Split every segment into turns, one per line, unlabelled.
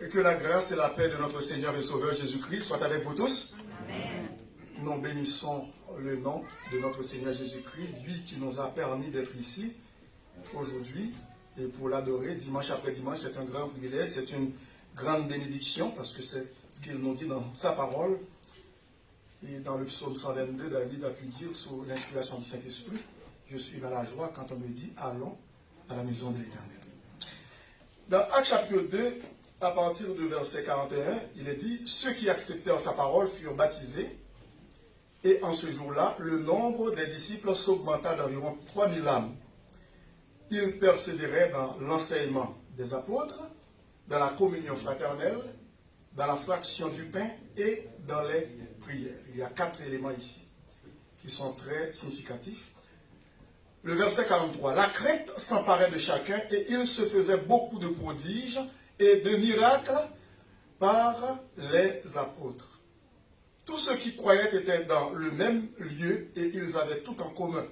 Et que la grâce et la paix de notre Seigneur et Sauveur Jésus-Christ soient avec vous tous.
Amen.
Nous bénissons le nom de notre Seigneur Jésus-Christ, lui qui nous a permis d'être ici aujourd'hui et pour l'adorer dimanche après dimanche. C'est un grand privilège, c'est une grande bénédiction parce que c'est ce qu'il nous dit dans sa parole. Et dans le psaume 122, David a pu dire sous l'inspiration du Saint-Esprit, je suis dans la joie quand on me dit allons à la maison de l'Éternel. Dans Actes chapitre 2, à partir du verset 41, il est dit, ceux qui acceptèrent sa parole furent baptisés, et en ce jour-là, le nombre des disciples s'augmenta d'environ 3000 âmes. Ils persévéraient dans l'enseignement des apôtres, dans la communion fraternelle, dans la fraction du pain et dans les prières. Il y a 4 éléments ici qui sont très significatifs. Le verset 43, la crainte s'emparait de chacun et il se faisait beaucoup de prodiges et de miracles par les apôtres. Tous ceux qui croyaient étaient dans le même lieu et ils avaient tout en commun.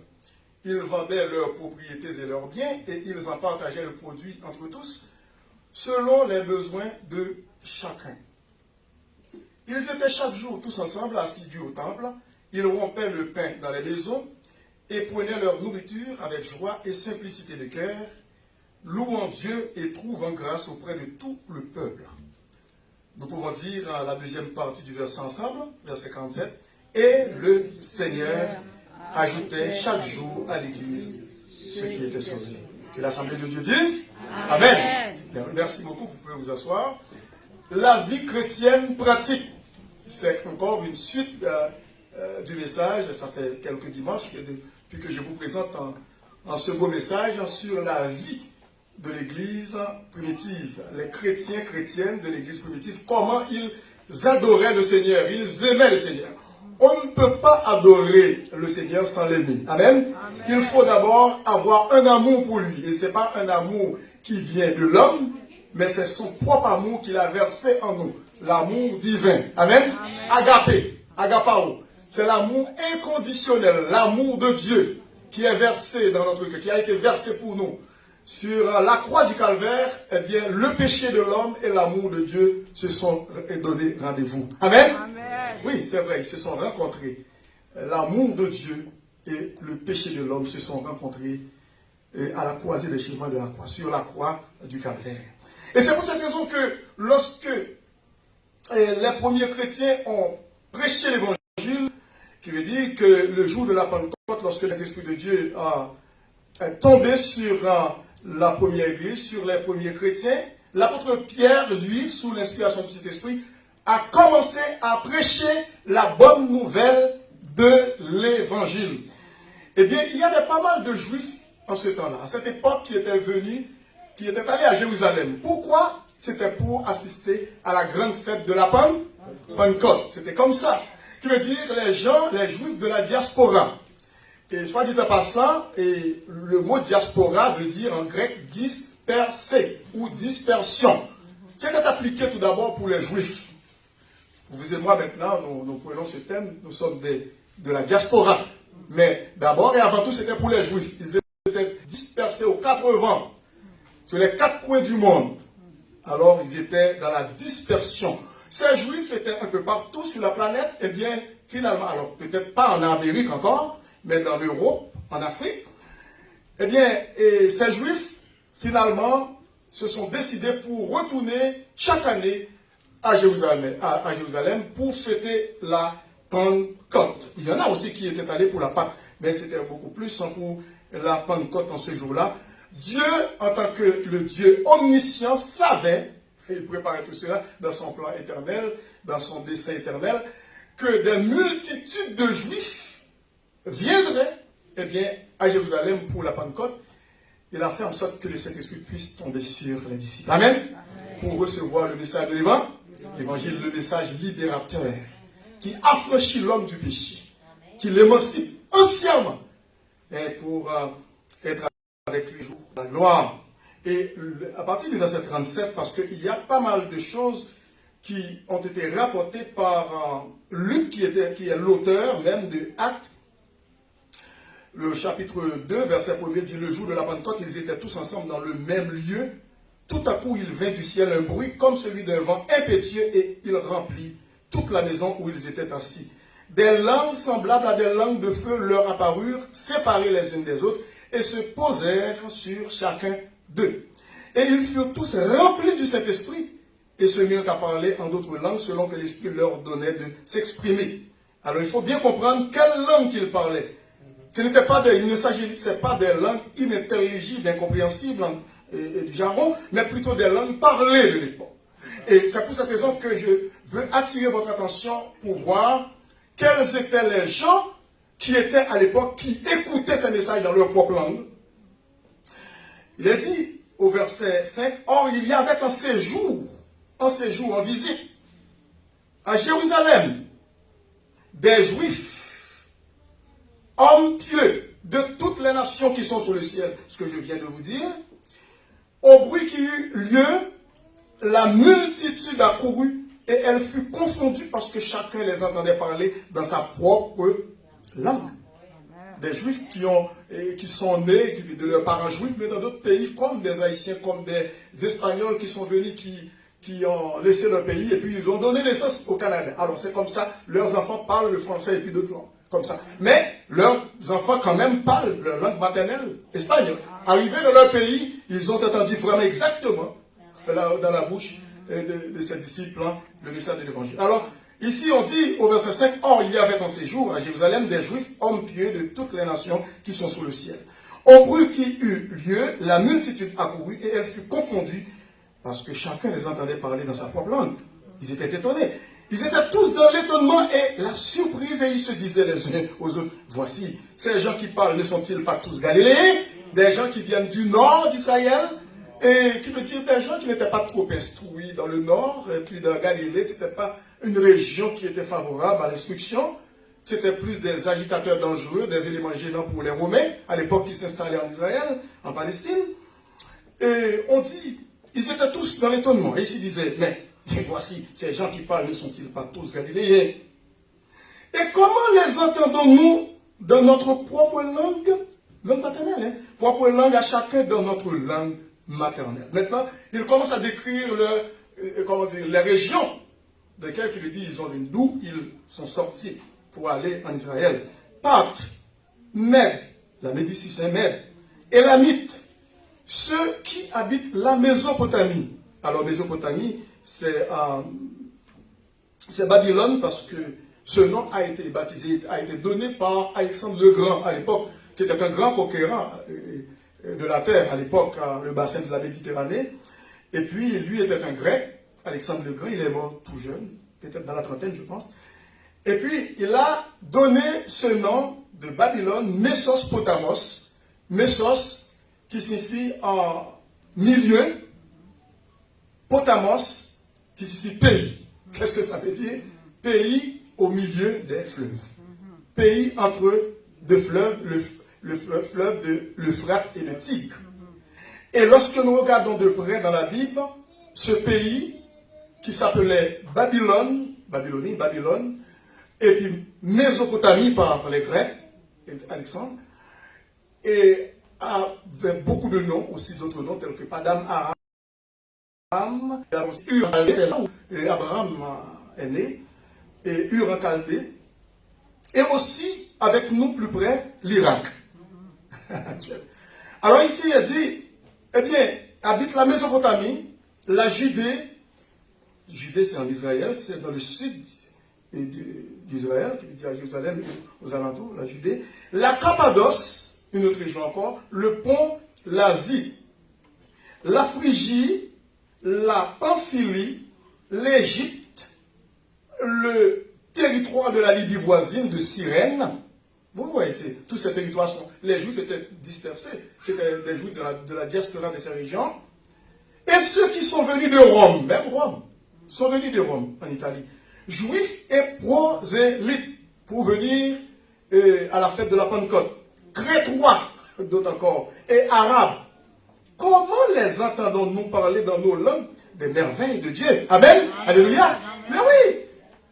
Ils vendaient leurs propriétés et leurs biens et ils en partageaient le produit entre tous, selon les besoins de chacun. Ils étaient chaque jour tous ensemble assidus au temple, ils rompaient le pain dans les maisons et prenaient leur nourriture avec joie et simplicité de cœur, louant Dieu et trouvant grâce auprès de tout le peuple. Nous pouvons dire la deuxième partie du verset ensemble, verset 47, et le Seigneur ajoutait chaque jour à l'Église ceux qui étaient sauvés. Que l'Assemblée de Dieu dise Amen. Bien, merci beaucoup, vous pouvez vous asseoir. La vie chrétienne pratique, c'est encore une suite du message, ça fait quelques dimanches depuis que je vous présente en ce beau message sur la vie de l'Église primitive, les chrétiens, chrétiennes de l'Église primitive, comment ils adoraient le Seigneur, ils aimaient le Seigneur. On ne peut pas adorer le Seigneur sans l'aimer. Amen. Il faut d'abord avoir un amour pour lui. Et ce n'est pas un amour qui vient de l'homme, mais c'est son propre amour qu'il a versé en nous. L'amour divin. Amen. Agapé, agapao. C'est l'amour inconditionnel, l'amour de Dieu qui est versé dans notre cœur, qui a été versé pour nous. Sur la croix du calvaire, eh bien, le péché de l'homme et l'amour de Dieu se sont donnés rendez-vous. Amen.
Amen.
Oui, c'est vrai, ils se sont rencontrés. L'amour de Dieu et le péché de l'homme se sont rencontrés à la croisée des chemins de la croix, sur la croix du calvaire. Et c'est pour cette raison que lorsque les premiers chrétiens ont prêché l'évangile, qui veut dire que le jour de la Pentecôte, lorsque l'Esprit de Dieu est tombé sur la première église, sur les premiers chrétiens, l'apôtre Pierre, lui, sous l'inspiration du Saint-Esprit, a commencé à prêcher la bonne nouvelle de l'évangile. Eh bien, il y avait pas mal de juifs en ce temps-là, à cette époque, qui étaient venus, qui étaient allés à Jérusalem. Pourquoi? C'était pour assister à la grande fête de la Pentecôte. C'était comme ça. Qui veut dire les juifs de la diaspora. Et soit dit en passant, et le mot diaspora veut dire en grec dispersé ou dispersion. C'était appliqué tout d'abord pour les juifs. Vous et moi maintenant, nous prenons ce thème, nous sommes de la diaspora. Mais d'abord et avant tout, c'était pour les juifs. Ils étaient dispersés aux 4 vents, sur les 4 coins du monde. Alors ils étaient dans la dispersion. Ces juifs étaient un peu partout sur la planète, et bien finalement, alors peut-être pas en Amérique encore, mais dans l'Europe, en Afrique, eh bien, et ces juifs, finalement, se sont décidés pour retourner chaque année à Jérusalem pour fêter la Pentecôte. Il y en a aussi qui étaient allés pour la Pâque, mais c'était beaucoup plus pour la Pentecôte en ce jour-là. Dieu, en tant que le Dieu omniscient, savait, et il préparait tout cela dans son plan éternel, dans son dessein éternel, que des multitudes de juifs viendraient, eh bien, à Jérusalem pour la Pentecôte. Il a fait en sorte que le Saint-Esprit puisse tomber sur les disciples. Amen. Amen. Pour recevoir le message de l'évangile, le message libérateur, qui affranchit l'homme du péché, qui l'émancipe entièrement, et pour être avec lui jour la gloire. Et à partir du verset 37, parce qu'il y a pas mal de choses qui ont été rapportées par Luc, qui est l'auteur même de Actes. Le chapitre 2, verset 1er dit, le jour de la Pentecôte, ils étaient tous ensemble dans le même lieu. Tout à coup, il vint du ciel un bruit comme celui d'un vent impétueux et il remplit toute la maison où ils étaient assis. Des langues semblables à des langues de feu leur apparurent, séparées les unes des autres, et se posèrent sur chacun d'eux. Et ils furent tous remplis du Saint-Esprit, et se mirent à parler en d'autres langues, selon que l'Esprit leur donnait de s'exprimer. Alors il faut bien comprendre quelle langue qu'ils parlaient. Il ne s'agissait pas des langues inintelligibles, incompréhensibles, et du jargon, mais plutôt des langues parlées de l'époque. Et c'est pour cette raison que je veux attirer votre attention pour voir quels étaient les gens qui étaient à l'époque, qui écoutaient ces messages dans leur propre langue. Il est dit au verset 5, « Or, il y avait un séjour, en visite, à Jérusalem, des Juifs, hommes pieux, de toutes les nations qui sont sur le ciel. » Ce que je viens de vous dire. Au bruit qui eut lieu, la multitude accourut et elle fut confondue parce que chacun les entendait parler dans sa propre langue. Des Juifs qui sont nés de leurs parents juifs, mais dans d'autres pays, comme des Haïtiens, comme des Espagnols qui sont venus, qui ont laissé leur pays et puis ils ont donné naissance au Canada. Alors c'est comme ça, leurs enfants parlent le français et puis d'autres langues, comme ça. Mais leurs enfants quand même parlent leur langue maternelle espagnole. Arrivés dans leur pays, ils ont entendu vraiment exactement dans la bouche de ses disciples le message de l'évangile. Alors, ici on dit au verset 5, « Or, il y avait en séjour à Jérusalem des Juifs, hommes pieux de toutes les nations qui sont sous le ciel. Au bruit qui eut lieu, la multitude accourut et elle fut confondue parce que chacun les entendait parler dans sa propre langue. » Ils étaient étonnés. Ils étaient tous dans l'étonnement et la surprise et ils se disaient les uns aux autres, « Voici, ces gens qui parlent ne sont-ils pas tous galiléens? Des gens qui viennent du nord d'Israël? » Et qui veut dire des gens qui n'étaient pas trop instruits dans le nord, et puis dans Galilée, ce n'était pas une région qui était favorable à l'instruction, c'était plus des agitateurs dangereux, des éléments gênants pour les Romains, à l'époque qui s'installaient en Israël, en Palestine. Et on dit, ils étaient tous dans l'étonnement, et ils se disaient, mais voici, ces gens qui parlent ne sont-ils pas tous galiléens? Et comment les entendons-nous dans notre propre langue maternelle, propre langue à chacun dans notre langue maternelle. Maintenant, il commence à décrire les régions de qui lui dit d'où ils sont sortis pour aller en Israël. Parthes, Mèdes, la Médicis, c'est Mèdes, Élamites, ceux qui habitent la Mésopotamie. Alors, Mésopotamie, c'est Babylone parce que ce nom a été baptisé, a été donné par Alexandre le Grand à l'époque. C'était un grand conquérant de la terre à l'époque, le bassin de la Méditerranée. Et puis, lui était un grec, Alexandre le Grand, il est mort tout jeune, peut-être dans la trentaine, je pense. Et puis, il a donné ce nom de Babylone, Messos-Potamos, Messos, qui signifie en milieu, Potamos, qui signifie pays. Qu'est-ce que ça veut dire? Pays au milieu des fleuves. Pays entre deux fleuves, le fleuve de l'Euphrate et le Tigre. Et lorsque nous regardons de près dans la Bible, ce pays qui s'appelait Babylone, et puis Mésopotamie par les Grecs, Alexandre, et avait beaucoup de noms, aussi d'autres noms tels que Padam Aram, Ur, et Abraham est né, et Ur en Chaldée, et aussi avec nous plus près l'Irak. Alors ici il dit, eh bien, habite la Mésopotamie, la Judée c'est en Israël, c'est dans le sud d'Israël, qui veut dire à Jérusalem et aux alentours, la Judée, la Cappadoce, une autre région encore, le pont, l'Asie, la Phrygie, la Pamphylie, l'Égypte, le territoire de la Libye voisine de Cyrène. Vous voyez, tous ces territoires les Juifs étaient dispersés, c'était des Juifs de la diaspora de ces régions. Et ceux qui sont venus de Rome, même Rome, sont venus de Rome, en Italie, Juifs et prosélytes, pour venir à la fête de la Pentecôte, Crétois, d'autres encore, et Arabes. Comment les entendons-nous parler dans nos langues des merveilles de Dieu? Amen. Alléluia. Mais oui,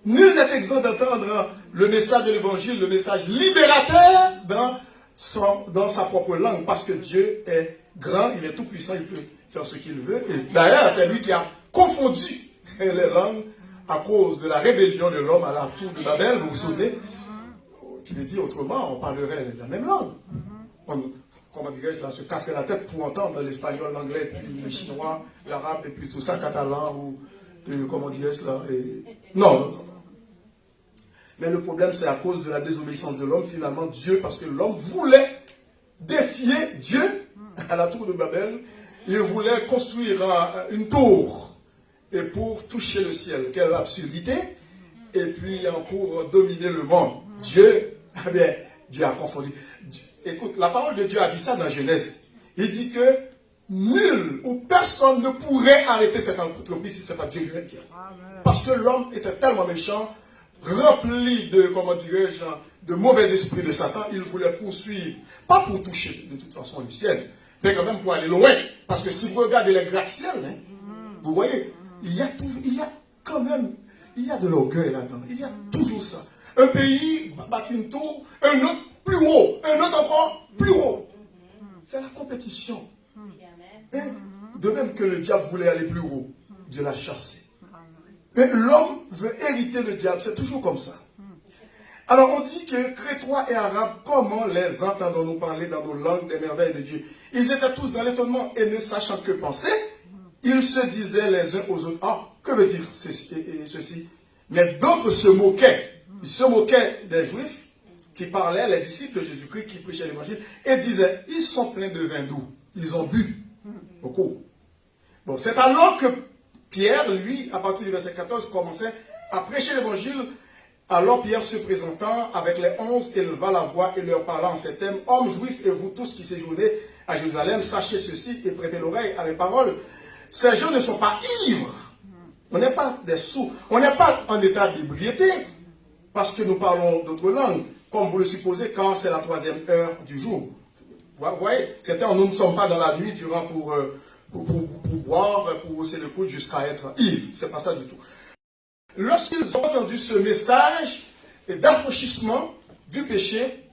nul n'est exempt d'entendre le message de l'évangile, le message libérateur dans sa propre langue, parce que Dieu est grand, il est tout puissant, il peut faire ce qu'il veut. Et d'ailleurs, c'est lui qui a confondu les langues à cause de la rébellion de l'homme à la tour de Babel, vous vous souvenez? Qui veut dire autrement, on parlerait la même langue. On, comment dirais-je, là, se casserait la tête pour entendre l'espagnol, l'anglais, puis le chinois, l'arabe, et puis tout ça, catalan, ou comment dirais-je là. Non. Mais le problème, c'est à cause de la désobéissance de l'homme, finalement, Dieu, parce que l'homme voulait défier Dieu à la tour de Babel. Il voulait construire une tour et pour toucher le ciel. Quelle absurdité! Et puis, pour dominer le monde. Dieu, eh bien, Dieu a confondu. Écoute, la parole de Dieu a dit ça dans Genèse. Il dit que nul ou personne ne pourrait arrêter cette entreprise si ce n'est pas Dieu lui-même qui a. Parce que l'homme était tellement méchant, rempli de, comment dirais-je, de mauvais esprits de Satan, il voulait poursuivre, pas pour toucher de toute façon le ciel, mais quand même pour aller loin. Parce que si vous regardez les gratte-ciel, hein, vous voyez, il y a de l'orgueil là-dedans. Il y a toujours ça. Un pays bâtit une tour, un autre plus haut, un autre encore plus haut. C'est la compétition. Et de même que le diable voulait aller plus haut, Dieu l'a chassé. Mais l'homme veut hériter le diable, c'est toujours comme ça. Alors on dit que Crétois et Arabes, comment les entendons-nous parler dans nos langues des merveilles de Dieu? Ils étaient tous dans l'étonnement et ne sachant que penser, ils se disaient les uns aux autres, ah, que veut dire ceci? Mais d'autres se moquaient. Ils se moquaient des Juifs qui parlaient, les disciples de Jésus-Christ qui prêchaient l'évangile, et disaient, ils sont pleins de vin doux. Ils ont bu beaucoup. Bon, c'est alors que Pierre, lui, à partir du verset 14, commençait à prêcher l'évangile. Alors Pierre, se présentant avec les 11, éleva la voix et leur parla en ces termes. Hommes juifs et vous tous qui séjournez à Jérusalem, sachez ceci et prêtez l'oreille à mes paroles. Ces gens ne sont pas ivres. On n'est pas des sourds. On n'est pas en état d'ébriété parce que nous parlons d'autres langues, comme vous le supposez quand c'est la 3e heure du jour. Vous voyez, nous ne sommes pas dans la nuit durant pour boire, pour hausser le coude jusqu'à être ivre. C'est pas ça du tout. Lorsqu'ils ont entendu ce message d'affranchissement du péché,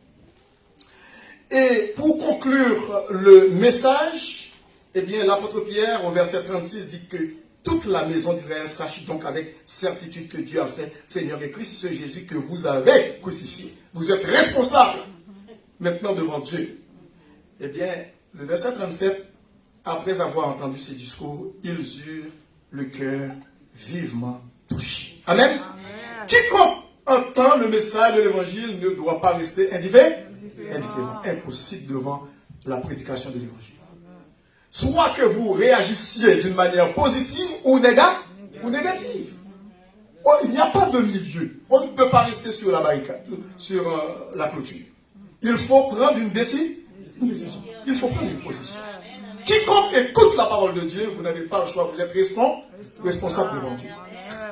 et pour conclure le message, eh bien, l'apôtre Pierre, au verset 36, dit que toute la maison d'Israël sache donc avec certitude que Dieu a fait Seigneur et Christ, ce Jésus que vous avez crucifié. Vous êtes responsable maintenant devant Dieu. Eh bien, le verset 37, après avoir entendu ces discours, ils eurent le cœur vivement touché. Amen. Quiconque entend le message de l'évangile ne doit pas rester indifférent. Impossible devant la prédication de l'évangile. Soit que vous réagissiez d'une manière positive ou négative. Oh, il n'y a pas de milieu. On ne peut pas rester sur la barricade, sur la clôture. Il faut prendre une décision. Il faut prendre une position. Quiconque écoute la parole de Dieu, vous n'avez pas le choix, vous êtes responsable devant Dieu.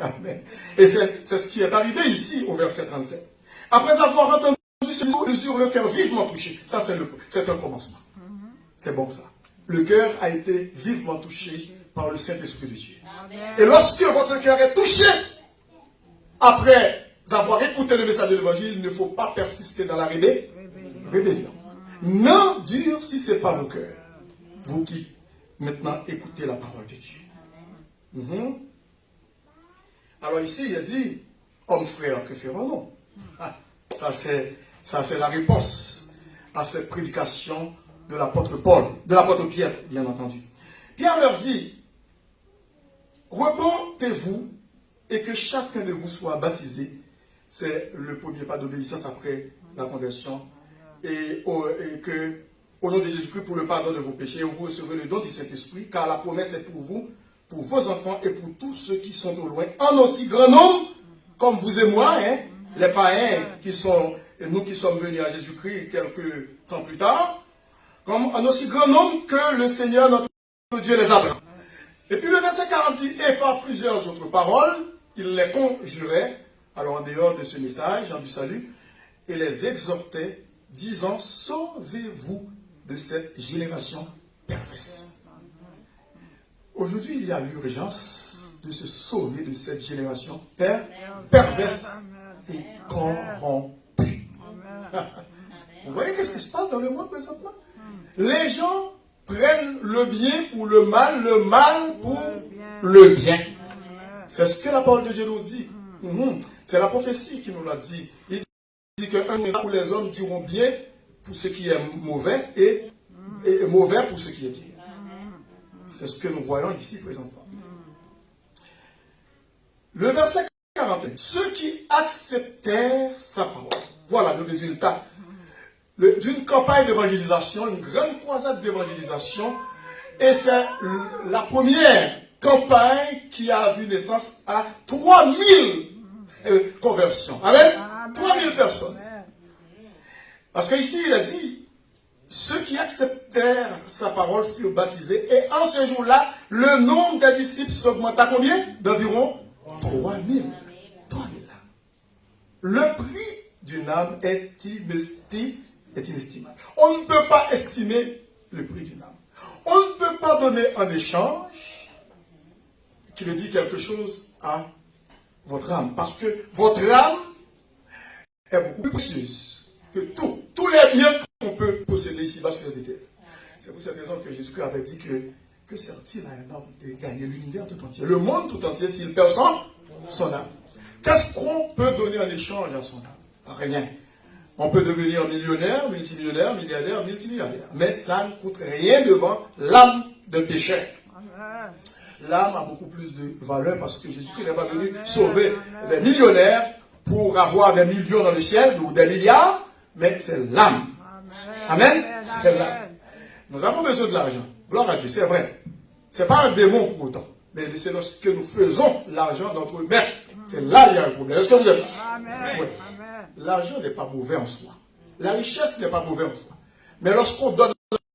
Amen. Et c'est ce qui est arrivé ici au verset 37. Après avoir entendu sur le cœur vivement touché, ça c'est un commencement. C'est bon ça. Le cœur a été vivement touché par le Saint-Esprit de Dieu. Et lorsque votre cœur est touché, après avoir écouté le message de l'évangile, il ne faut pas persister dans la rébellion. N'endurcissez si ce n'est pas vos cœurs. Vous qui maintenant écoutez la parole de Dieu. Alors ici, il a dit, hommes frères, que ferons-nous? Ça c'est la réponse à cette prédication de l'apôtre Paul, de l'apôtre Pierre, bien entendu. Pierre leur dit, repentez-vous et que chacun de vous soit baptisé. C'est le premier pas d'obéissance après la conversion. Et que, au nom de Jésus-Christ, pour le pardon de vos péchés, vous recevrez le don du Saint-Esprit, car la promesse est pour vous, pour vos enfants et pour tous ceux qui sont au loin, en aussi grand nombre, comme vous et moi, les païens qui sont, et nous qui sommes venus à Jésus-Christ quelques temps plus tard, comme en aussi grand nombre que le Seigneur notre Dieu les appelle. Et puis le verset 40 dit, et par plusieurs autres paroles, il les conjurait, alors en dehors de ce message, du salut, et les exhortait, disant, sauvez-vous de cette génération perverse. Aujourd'hui, il y a l'urgence de se sauver de cette génération perverse et corrompue. Vous voyez qu'est-ce qui se passe dans le monde présentement? Les gens prennent le bien pour le mal pour le bien. C'est ce que la parole de Dieu nous dit. C'est la prophétie qui nous l'a dit. Il dit que pour les hommes diront bien pour ce qui est mauvais et mauvais pour ce qui est bien. C'est ce que nous voyons ici présentement. Le verset 41. Ceux qui acceptèrent sa parole. Voilà le résultat d'une campagne d'évangélisation, une grande croisade d'évangélisation. Et c'est la première campagne qui a vu naissance à 3000 conversions. Amen. 3000 personnes. Parce qu'ici, il a dit, ceux qui acceptèrent sa parole furent baptisés. Et en ce jour-là, le nombre des disciples s'augmenta à combien? D'environ 3000. 3000 âmes. Le prix d'une âme est inestimable. On ne peut pas estimer le prix d'une âme. On ne peut pas donner un échange qui veut dire quelque chose à votre âme. Parce que votre âme est beaucoup plus précieuse que tous les biens qu'on peut posséder ici-bas sur cette terre. C'est pour cette raison que Jésus-Christ avait dit que sert-il à un homme de gagner l'univers tout entier, le monde tout entier, s'il perd son âme? Qu'est-ce qu'on peut donner en échange à son âme? Rien. On peut devenir millionnaire, multimillionnaire, milliardaire, multimilliardaire. Mais ça ne coûte rien devant l'âme de pécheur. L'âme a beaucoup plus de valeur parce que Jésus-Christ n'est pas venu sauver les millionnaires pour avoir des millions dans le ciel ou des milliards, mais c'est l'âme. Amen. C'est l'âme. Nous avons besoin de l'argent. Gloire à Dieu, c'est vrai. Ce n'est pas un démon pour autant. Mais c'est lorsque nous faisons l'argent d'entre eux-mêmes. C'est là qu'il y a un problème. Est-ce que vous êtes là? Oui. L'argent n'est pas mauvais en soi. La richesse n'est pas mauvaise en soi. Mais lorsqu'on donne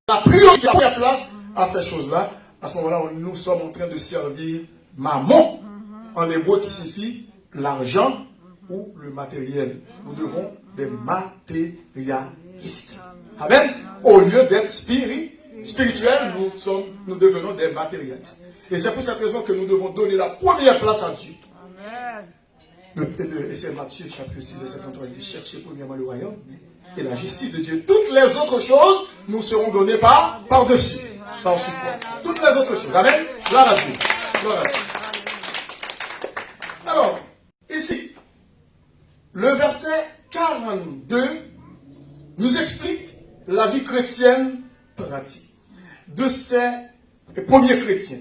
la priorité, la première place à ces choses-là, à ce moment-là, nous sommes en train de servir mammon, en hébreu qui signifie l'argent ou le matériel. Nous devons des matérialistes. Amen. Au lieu d'être spirituels, nous devenons des matérialistes. Et c'est pour cette raison que nous devons donner la première place à Dieu. Et c'est Matthieu chapitre 6 verset 33, il dit cherchez premièrement le royaume et la justice de Dieu. Toutes les autres choses nous seront données par-dessus. Par-dessus quoi? Toutes les autres choses. Amen. Gloire à Dieu. Gloire à Dieu. Alors, ici, le verset 42 nous explique la vie chrétienne pratique de ces premiers chrétiens,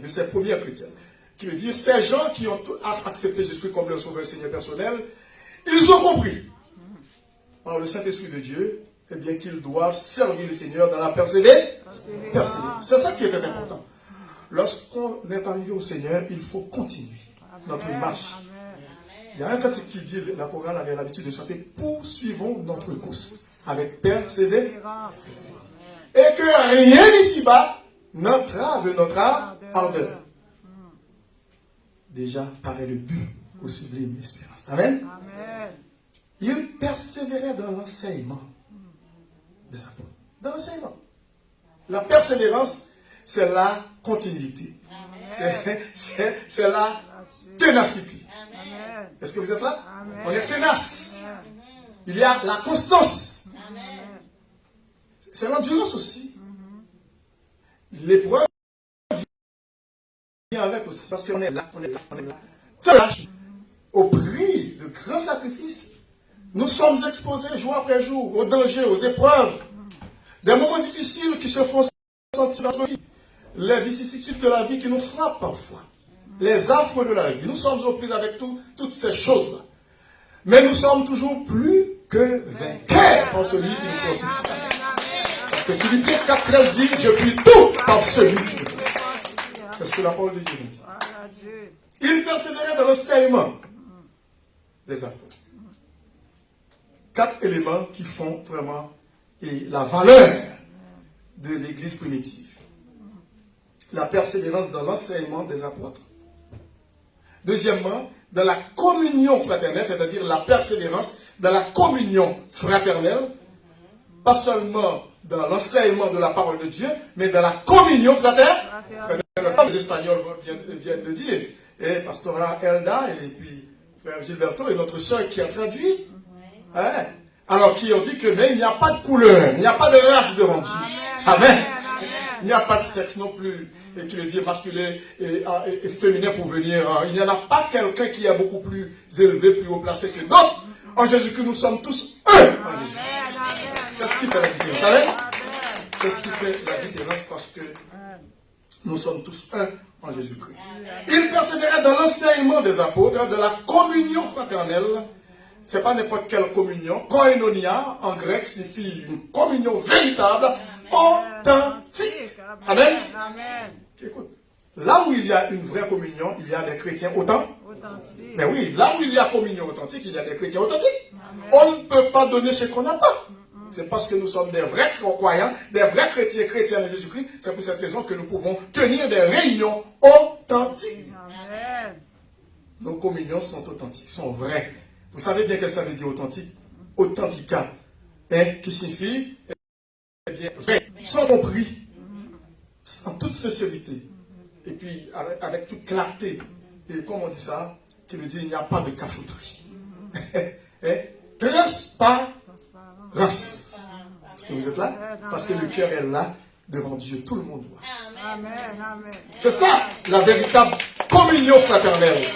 qui veut dire ces gens qui ont accepté Jésus-Christ comme leur sauveur Seigneur personnel, ils ont compris par le Saint-Esprit de Dieu, eh bien qu'ils doivent servir le Seigneur dans la persévérance. C'est ça qui est important. Lorsqu'on est arrivé au Seigneur, il faut continuer notre marche. Il y a un cantique qui dit, la chorale avait l'habitude de chanter, poursuivons notre course avec persévérance. Et que rien ici-bas n'entrave notre ardeur. Déjà, paraît le but au sublime espérance. Amen. Il persévérait dans l'enseignement des apôtres. Dans l'enseignement. La persévérance, c'est la continuité. C'est la ténacité. Est-ce que vous êtes là? On est tenace. Il y a la constance. C'est l'endurance aussi. L'épreuve vient avec aussi. Parce qu'on est là, on est là. Au prix de grands sacrifices, nous sommes exposés jour après jour aux dangers, aux épreuves, des moments difficiles qui se font sentir dans notre vie, les vicissitudes de la vie qui nous frappent parfois, les affres de la vie. Nous sommes aux prises avec toutes ces choses-là. Mais nous sommes toujours plus que vainqueurs par celui qui nous fortifie. Parce que Philippiens 4,13 dit, je puis tout par celui qui nous fortifie. C'est ce que la parole de Dieu nous dit. Il persévérait dans l'enseignement des apôtres. 4 éléments qui font vraiment la valeur de l'église primitive. La persévérance dans l'enseignement des apôtres. Deuxièmement, dans la communion fraternelle, c'est-à-dire la persévérance dans la communion fraternelle, pas seulement dans l'enseignement de la parole de Dieu, mais dans la communion fraternelle. Comme les Espagnols viennent de dire, et Pastora Elda, et puis Frère Gilberto, et notre soeur qui a traduit, alors qui ont dit que mais il n'y a pas de couleur, il n'y a pas de race devant Dieu. Amen. Il n'y a pas de sexe non plus, et qui veut dire masculin et féminin pour venir. Il n'y en a pas quelqu'un qui est beaucoup plus élevé, plus haut placé que d'autres. En Jésus-Christ, nous sommes tous un en Jésus. C'est ce qui fait la différence. Vous savez? C'est ce qui fait la différence parce que nous sommes tous un en Jésus-Christ. Il persévérait dans l'enseignement des apôtres, de la communion fraternelle. Ce n'est pas n'importe quelle communion. Koinonia, en grec, signifie une communion véritable, authentique. Amen. Écoute, là où il y a une vraie communion, il y a des chrétiens authentiques. Mais oui, là où il y a communion authentique, il y a des chrétiens authentiques. On ne peut pas donner ce qu'on n'a pas. C'est parce que nous sommes des vrais croyants, des vrais chrétiens de Jésus-Christ. C'est pour cette raison que nous pouvons tenir des réunions authentiques. Amen. Nos communions sont authentiques, sont vraies. Vous savez bien que ça veut dire authentique. Authentica, qui signifie vrai, sans compris, en toute sincérité, et puis avec toute clarté. Et comme on dit ça, qui veut dire il n'y a pas de cachotterie. Transparence. Est-ce que vous êtes là? Parce que le cœur est là devant Dieu. Tout le monde voit. C'est ça, la véritable communion fraternelle.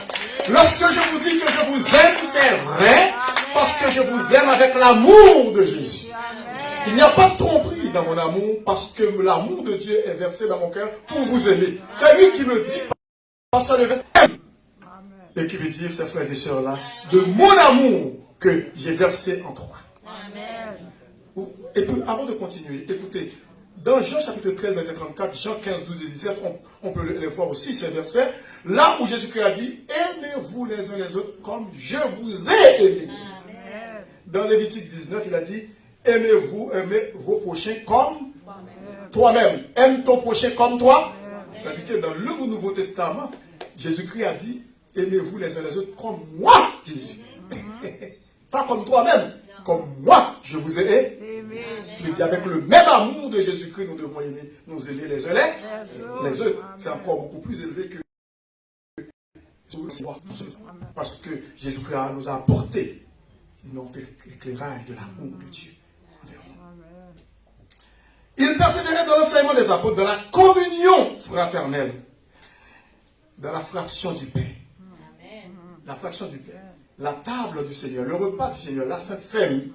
Lorsque je vous dis que je vous aime, c'est vrai, parce que je vous aime avec l'amour de Jésus. Il n'y a pas de tromperie dans mon amour, parce que l'amour de Dieu est versé dans mon cœur pour vous aimer. C'est lui qui me dit, parce que et qui veut dire, ces frères et sœurs là, de mon amour que j'ai versé en toi. Et puis, avant de continuer, écoutez, dans Jean chapitre 13, verset 34, Jean 15, 12 et 17, on peut les voir aussi, ces versets, là où Jésus-Christ a dit, aimez-vous les uns les autres comme je vous ai aimé. Dans Lévitique 19, il a dit, aimez vos prochains comme toi-même. Aime ton prochain comme toi. C'est-à-dire que dans le Nouveau Testament, Jésus-Christ a dit, aimez-vous les uns les autres comme moi, Jésus. Pas comme toi-même, comme moi, je vous ai aimé. Je dis, avec le même amour de Jésus-Christ, nous devons aimer, nous aimer les uns les autres. C'est encore beaucoup plus élevé que parce que Jésus-Christ nous a apporté notre éclairage de l'amour de Dieu. Il persévérait dans l'enseignement des apôtres, dans la communion fraternelle, dans la fraction du pain. La fraction du pain. La table du Seigneur, le repas du Seigneur, la Sainte Seine.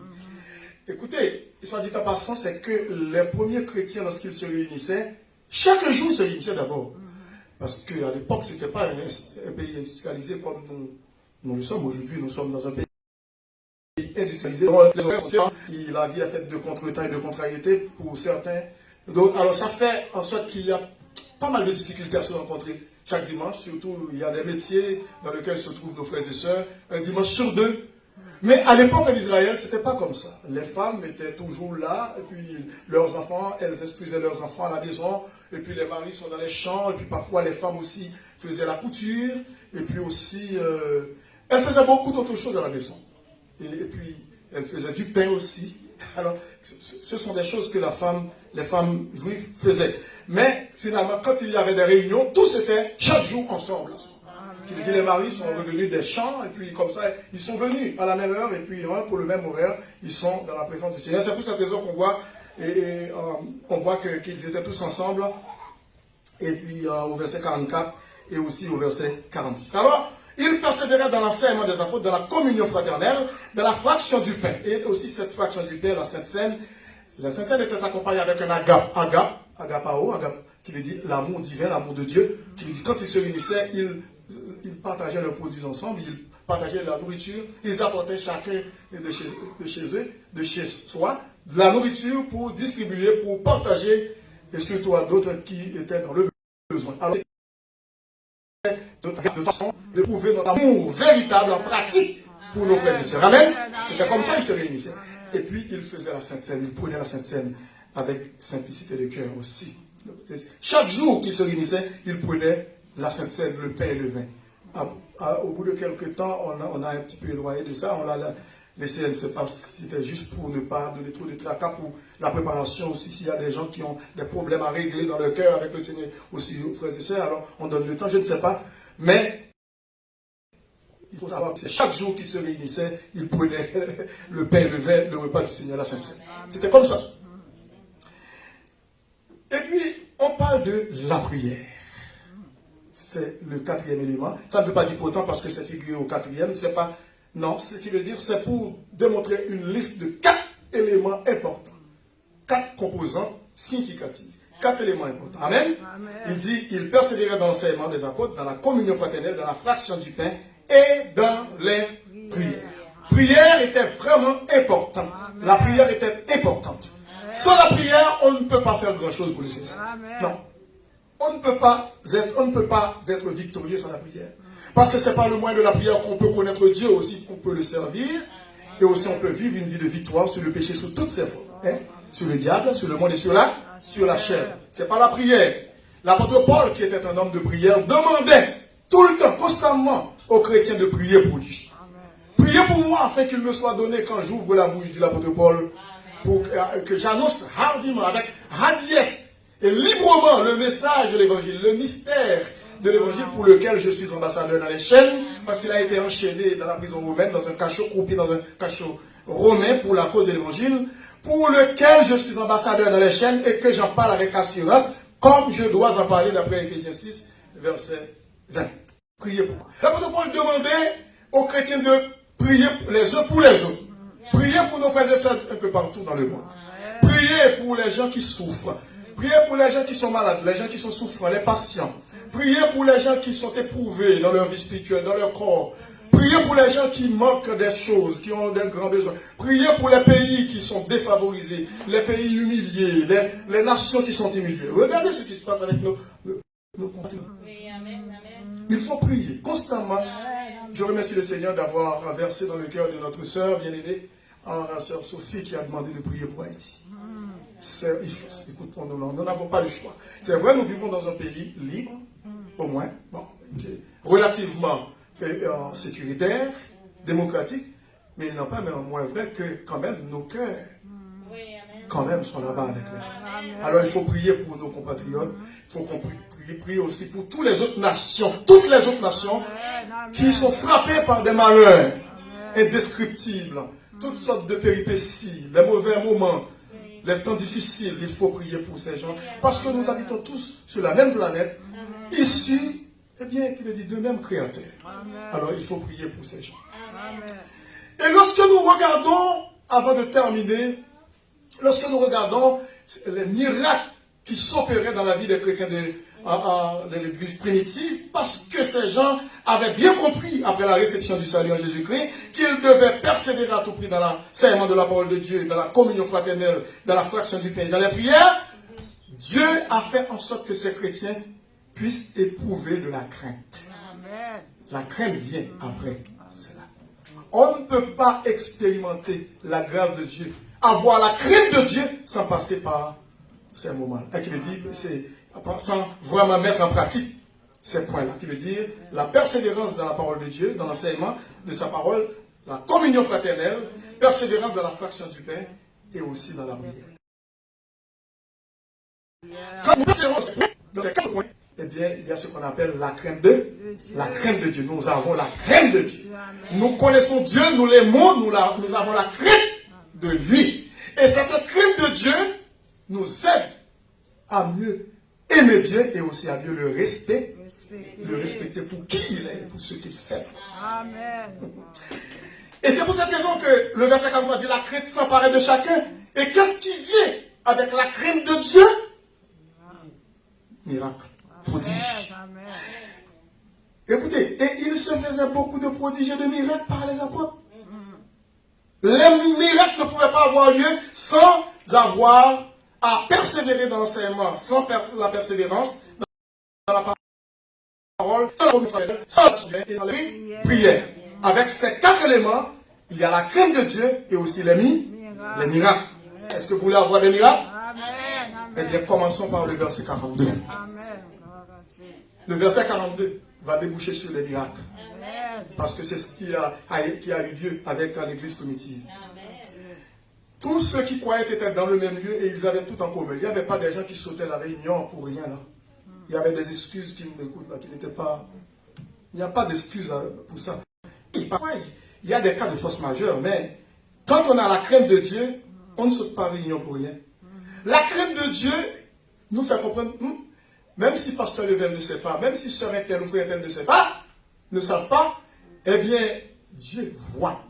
Écoutez, soit dit en passant, c'est que les premiers chrétiens, lorsqu'ils se réunissaient, chaque jour ils se réunissaient d'abord. Parce qu'à l'époque, ce n'était pas un pays industrialisé comme nous le sommes aujourd'hui. Nous sommes dans un pays industrialisé. La vie est faite de contretemps et de contrariétés pour certains. Donc, alors ça fait en sorte qu'il y a pas mal de difficultés à se rencontrer chaque dimanche. Surtout, il y a des métiers dans lesquels se trouvent nos frères et sœurs un dimanche sur deux. Mais à l'époque d'Israël, ce n'était pas comme ça. Les femmes étaient toujours là, et puis leurs enfants, elles instruisaient leurs enfants à la maison, et puis les maris sont dans les champs, et puis parfois les femmes aussi faisaient la couture, et puis aussi, elles faisaient beaucoup d'autres choses à la maison. Et puis, elles faisaient du pain aussi. Alors, ce sont des choses que les femmes juives faisaient. Mais finalement, quand il y avait des réunions, tous étaient chaque jour ensemble. Qui veut dire les maris sont revenus des champs, et puis comme ça, ils sont venus à la même heure, et puis pour le même horaire, ils sont dans la présence du Seigneur. C'est pour cette raison qu'on voit, on voit qu'ils étaient tous ensemble, et puis au verset 44, et aussi au verset 46. Alors, ils persévéraient dans l'enseignement des apôtres, dans la communion fraternelle, dans la fraction du pain. Et aussi cette fraction du pain, la Sainte Seine. La Sainte Seine était accompagnée avec un agapao, qui veut dire l'amour divin, l'amour de Dieu, qui veut dire quand ils se réunissaient, ils partageaient leurs produits ensemble, ils partageaient la nourriture, ils apportaient chacun de chez soi, de la nourriture pour distribuer, pour partager, et surtout à d'autres qui étaient dans le besoin. Alors, de façon de prouver notre amour véritable en pratique pour nos frères et sœurs. Amen. C'était comme ça qu'ils se réunissaient. Et puis, ils faisaient la Sainte Seine, ils prenaient la Sainte Seine avec simplicité de cœur aussi. Chaque jour qu'ils se réunissaient, ils prenaient la Sainte Seine, le pain et le vin. Au bout de quelques temps, on a un petit peu éloigné de ça. On l'a laissé, je ne sais pas si c'était juste pour ne pas donner trop de tracas pour la préparation aussi. S'il y a des gens qui ont des problèmes à régler dans leur cœur avec le Seigneur aussi, frères et sœurs, alors on donne le temps, je ne sais pas. Mais il faut savoir que c'est chaque jour qu'ils se réunissaient, ils prenaient le pain et le vin, le repas du Seigneur, la Sainte Seine. C'était comme ça. Et puis, on parle de la prière. C'est le quatrième élément. Ça ne veut pas dire pour autant parce que c'est figuré au quatrième. C'est pas. Non, ce qui veut dire, c'est pour démontrer une liste de 4 éléments importants. 4 composantes significatives. 4 éléments importants. Amen. Amen. Il dit, il persévérait dans l'enseignement des apôtres, dans la communion fraternelle, dans la fraction du pain et dans les prières. Prière était vraiment importante. Amen. La prière était importante. Amen. Sans la prière, on ne peut pas faire grand-chose pour le Seigneur. Amen. Non. On ne peut pas être victorieux sans la prière. Parce que ce n'est pas le moyen de la prière qu'on peut connaître Dieu, aussi qu'on peut le servir. Et aussi on peut vivre une vie de victoire sur le péché, sous toutes ses formes. Hein? Sur le diable, sur le monde et sur la chair. Ce n'est pas la prière. L'apôtre Paul, qui était un homme de prière, demandait tout le temps, constamment, aux chrétiens de prier pour lui. Priez pour moi afin qu'il me soit donné quand j'ouvre la bouche, dit l'apôtre Paul, pour que j'annonce hardiment, avec hardiesse et librement le message de l'évangile, le mystère de l'évangile pour lequel je suis ambassadeur dans les chaînes, parce qu'il a été enchaîné dans la prison romaine, dans un cachot, croupi dans un cachot romain pour la cause de l'évangile, pour lequel je suis ambassadeur dans les chaînes et que j'en parle avec assurance, comme je dois en parler d'après Éphésiens 6, verset 20. Priez pour moi. L'apôtre Paul demandait aux chrétiens de prier les uns pour les autres. Priez pour nos frères et sœurs un peu partout dans le monde. Priez pour les gens qui souffrent. Priez pour les gens qui sont malades, les gens qui sont souffrants, les patients. Priez pour les gens qui sont éprouvés dans leur vie spirituelle, dans leur corps. Priez pour les gens qui manquent des choses, qui ont des grands besoins. Priez pour les pays qui sont défavorisés, les pays humiliés, les nations qui sont humiliées. Regardez ce qui se passe avec nos compatriotes. Il faut prier constamment. Je remercie le Seigneur d'avoir versé dans le cœur de notre sœur bien-aimée, la sœur Sophie, qui a demandé de prier pour Haïti. Écoute, nous n'avons pas le choix. C'est vrai, nous vivons dans un pays libre, au moins, bon, relativement sécuritaire, démocratique, mais il n'en pas moins vrai que quand même nos cœurs, quand même, sont là-bas avec les gens. Alors il faut prier pour nos compatriotes, il faut qu'on prie aussi pour toutes les autres nations qui sont frappées par des malheurs indescriptibles, toutes sortes de péripéties, les mauvais moments, les temps difficiles. Il faut prier pour ces gens, parce que nous habitons tous sur la même planète, ici, eh bien, qu'il est dit, de même créateur. Alors il faut prier pour ces gens. Et lorsque nous regardons, avant de terminer, lorsque nous regardons les miracles qui s'opéraient dans la vie des chrétiens de l'église primitive, parce que ces gens avaient bien compris, après la réception du salut en Jésus-Christ, qu'ils devaient persévérer à tout prix dans l'enseignement de la parole de Dieu, dans la communion fraternelle, dans la fraction du pain, dans les prières. Dieu a fait en sorte que ces chrétiens puissent éprouver de la crainte. La crainte vient après cela. On ne peut pas expérimenter la grâce de Dieu, avoir la crainte de Dieu sans passer par ces moments. Et qui veut dire, c'est sans vraiment mettre en pratique ces points-là. Qui veut dire la persévérance dans la parole de Dieu, dans l'enseignement de sa parole, la communion fraternelle, persévérance dans la fraction du pain et aussi dans la prière. Quand nous persévérons dans ces 4 points, eh bien, il y a ce qu'on appelle la crainte de Dieu. Nous avons la crainte de Dieu. Nous connaissons Dieu, nous l'aimons, nous avons la crainte de lui. Et cette crainte de Dieu nous aide à mieux aimer Dieu et aussi à mieux le respecter pour qui il est, pour ce qu'il fait. Amen. Et c'est pour cette raison que le verset 43 dit la crainte s'emparait de chacun. Et qu'est-ce qui vient avec la crainte de Dieu? Miracle, prodige. Écoutez, et il se faisait beaucoup de prodiges et de miracles par les apôtres. Les miracles ne pouvaient pas avoir lieu sans avoir à persévérer dans l'enseignement, sans la persévérance dans la parole, sans la prière. Avec ces 4 éléments, il y a la crainte de Dieu et aussi les miracles. Est-ce que vous voulez avoir des miracles? Eh bien, commençons par le verset 42. Le verset 42 va déboucher sur les miracles. Parce que c'est ce qui a eu lieu avec l'église primitive. Tous ceux qui croyaient étaient dans le même lieu et ils avaient tout en commun. Il n'y avait pas des gens qui sautaient la réunion pour rien là. Il y avait des excuses qui m'écoutent là, qui n'étaient pas. Il n'y a pas d'excuses pour ça. Et parfois, il y a des cas de force majeure, mais quand on a la crainte de Dieu, on ne saute pas réunion pour rien. La crainte de Dieu nous faire comprendre, même si pasteur Level ne sait pas, même si sœur Intel ou frère Intel ne savent pas, eh bien, Dieu voit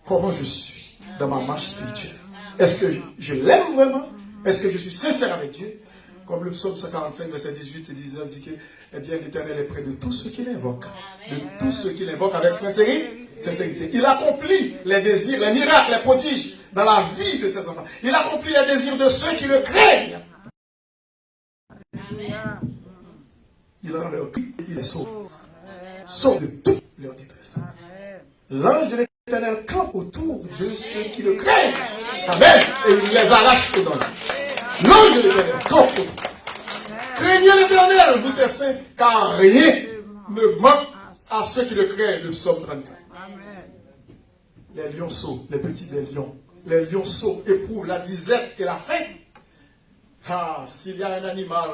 comment je suis dans ma marche spirituelle. Est-ce que je l'aime vraiment? Est-ce que je suis sincère avec Dieu? Comme le psaume 145, verset 18 et 19 dit que, eh bien, l'Éternel est près de tous ceux qui l'invoquent. De tous ceux qui l'invoquent avec sincérité. Il accomplit les désirs, les miracles, les prodiges dans la vie de ses enfants. Il accomplit les désirs de ceux qui le craignent. Il rend leur cri et il les sauve. Sauve de toute leur détresse. L'ange de l'Éternel campe autour de ceux qui le craignent. Amen. Et il les arrache au danger. L'ange de l'Éternel campe autour. Craignez l'Éternel, vous êtes saints, car rien ne manque à ceux qui le craignent. Le psaume 34. Les lionceaux, les petits des lions, les lionceaux éprouvent la disette et la faim. Ah, s'il y a un animal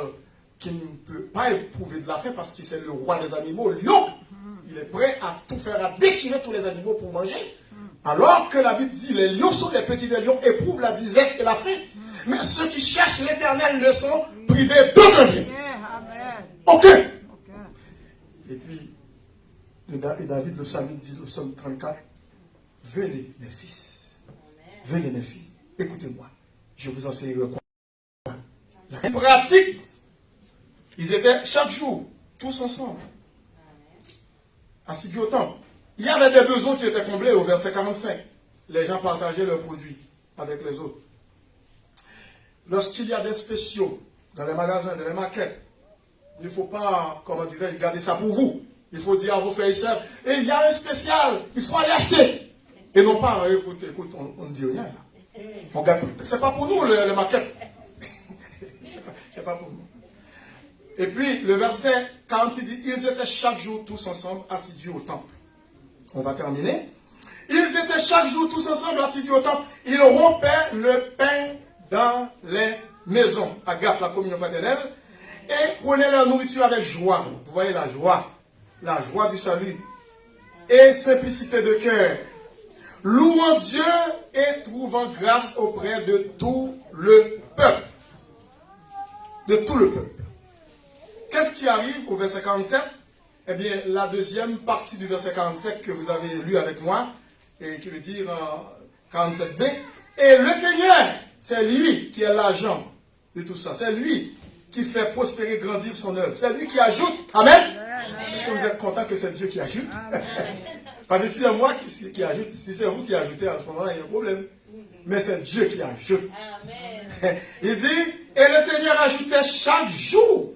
qui ne peut pas éprouver de la faim parce que c'est le roi des animaux, le lion, il est prêt à tout faire, à déchirer tous les animaux pour manger. Alors que la Bible dit, les lionceaux, les petits des lions éprouvent la disette et la faim. Mais ceux qui cherchent l'Éternel ne sont privés d'aucun bien. Aucun. Et puis, David, le psalmiste dit, le psaume 34, venez mes fils, venez mes filles, écoutez-moi, je vous enseignerai quoi? La pratique. Ils étaient chaque jour, tous ensemble, assidus au temple. Il y avait des besoins qui étaient comblés au verset 45. Les gens partageaient leurs produits avec les autres. Lorsqu'il y a des spéciaux dans les magasins, dans les markets, il ne faut pas, comment dirais-je, garder ça pour vous. Il faut dire à vos frères et sœurs, et il y a un spécial, il faut aller acheter. Et non pas, écoute, on ne dit rien là. On garde. C'est pas pour nous les maquettes. c'est pas pour nous. Et puis le verset 46 dit, ils étaient chaque jour tous ensemble assidus au temple. On va terminer. Ils étaient chaque jour tous ensemble assidus au temple. Ils rompaient le pain dans les maisons. Agape, la communion fraternelle. Et prenaient leur nourriture avec joie. Vous voyez la joie du salut. Et simplicité de cœur. Louant Dieu et trouvant grâce auprès de tout le peuple. De tout le peuple. Qu'est-ce qui arrive au verset 47? Eh bien, la deuxième partie du verset 47 que vous avez lu avec moi, et qui veut dire 47b. Et le Seigneur, c'est lui qui est l'agent de tout ça. C'est lui qui fait prospérer, grandir son œuvre. C'est lui qui ajoute. Amen. Est-ce que vous êtes content que c'est Dieu qui ajoute? Parce que si c'est moi qui ajoute, si c'est vous qui ajoutez, à ce moment-là, il y a un problème. Mais c'est Dieu qui ajoute. Amen. Il dit, et le Seigneur ajoutait chaque jour.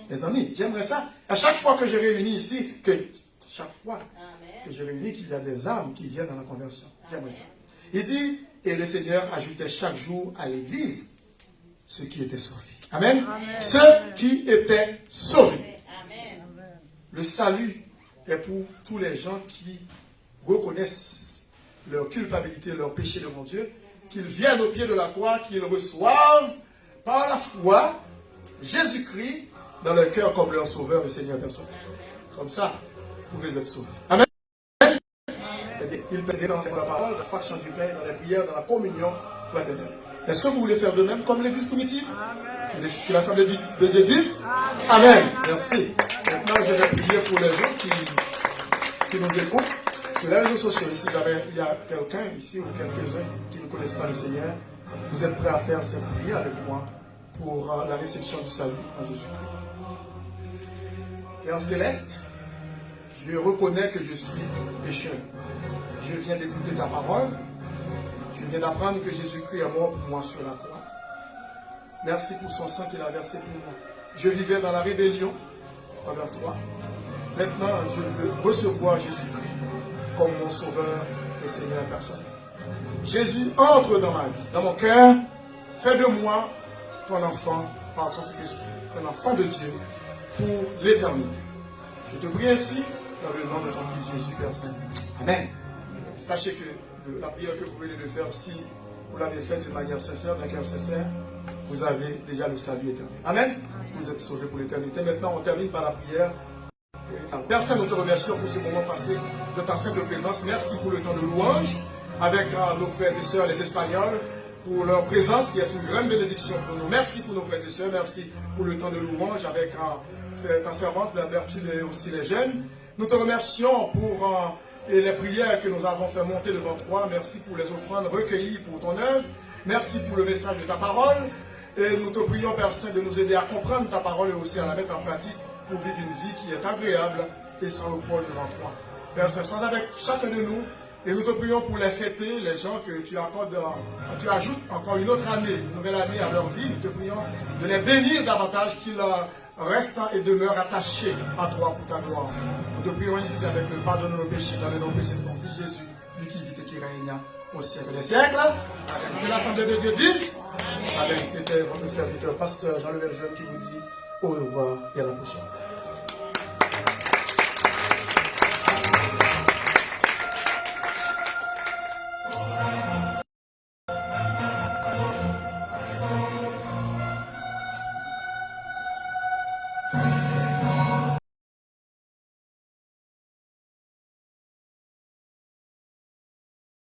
Les amis, j'aimerais ça. À chaque fois que je réunis ici, qu'il y a des âmes qui viennent dans la conversion. J'aimerais ça. Il dit, et le Seigneur ajoutait chaque jour à l'église ceux qui étaient sauvés. Amen. Amen. Ceux qui étaient sauvés. Amen. Le salut est pour tous les gens qui reconnaissent leur culpabilité, leur péché devant Dieu, qu'ils viennent au pied de la croix, qu'ils reçoivent par la foi Jésus-Christ dans leur cœur comme leur sauveur et Seigneur personnel. Comme ça, vous pouvez être sauvés. Amen. Amen. Eh bien, il peut dans la parole, la fraction du pain, dans la prière, dans la communion fraternelle. Est-ce que vous voulez faire de même comme l'église primitive? Que l'Assemblée de Dieu dise? Amen. Merci. Maintenant, je vais prier pour les gens qui nous écoutent. Sur les réseaux sociaux, ici, il y a quelqu'un ici ou quelques-uns qui ne connaissent pas le Seigneur. Vous êtes prêts à faire cette prière avec moi pour la réception du salut en Jésus-Christ. Père céleste, je reconnais que je suis pécheur. Je viens d'écouter ta parole. Je viens d'apprendre que Jésus-Christ est mort pour moi sur la croix. Merci pour son sang qu'il a versé pour moi. Je vivais dans la rébellion envers toi. Maintenant, je veux recevoir Jésus-Christ comme mon sauveur et Seigneur personnel. Jésus, entre dans ma vie, dans mon cœur. Fais de moi ton enfant par ton Saint-Esprit, un enfant de Dieu pour l'éternité. Je te prie ainsi dans le nom de ton Fils Jésus, Père Saint. Amen. Sachez que la prière que vous venez de faire, si vous l'avez faite d'une manière sincère, d'un cœur sincère, vous avez déjà le salut éternel. Amen. Vous êtes sauvés pour l'éternité. Maintenant, on termine par la prière. Père Saint, nous te remercions pour ce moment passé de ta sainte présence. Merci pour le temps de louange avec nos frères et sœurs, les Espagnols. pour leur présence qui est une grande bénédiction pour nous. Merci pour nos frères et sœurs, merci pour le temps de louange avec ta servante, la Berthude et aussi les jeunes. Nous te remercions pour les prières que nous avons fait monter devant toi. Merci pour les offrandes recueillies pour ton œuvre. Merci pour le message de ta parole. Et nous te prions, Père Saint, de nous aider à comprendre ta parole et aussi à la mettre en pratique pour vivre une vie qui est agréable et sans repos devant toi. Père Saint, sois avec chacun de nous. Et nous te prions pour les fêter, les gens que tu accordes, tu ajoutes encore une autre année, une nouvelle année à leur vie. Nous te prions de les bénir davantage, qu'ils restent et demeurent attachés à toi pour ta gloire. Nous te prions ici avec le pardon de nos péchés, dans le nom précieux de ton Fils Jésus, lui qui vit et qui règne au siècle des siècles. Que l'Assemblée de Dieu dise Amen. C'était votre serviteur, pasteur Jean-Le Jeune qui vous dit au revoir et à la prochaine.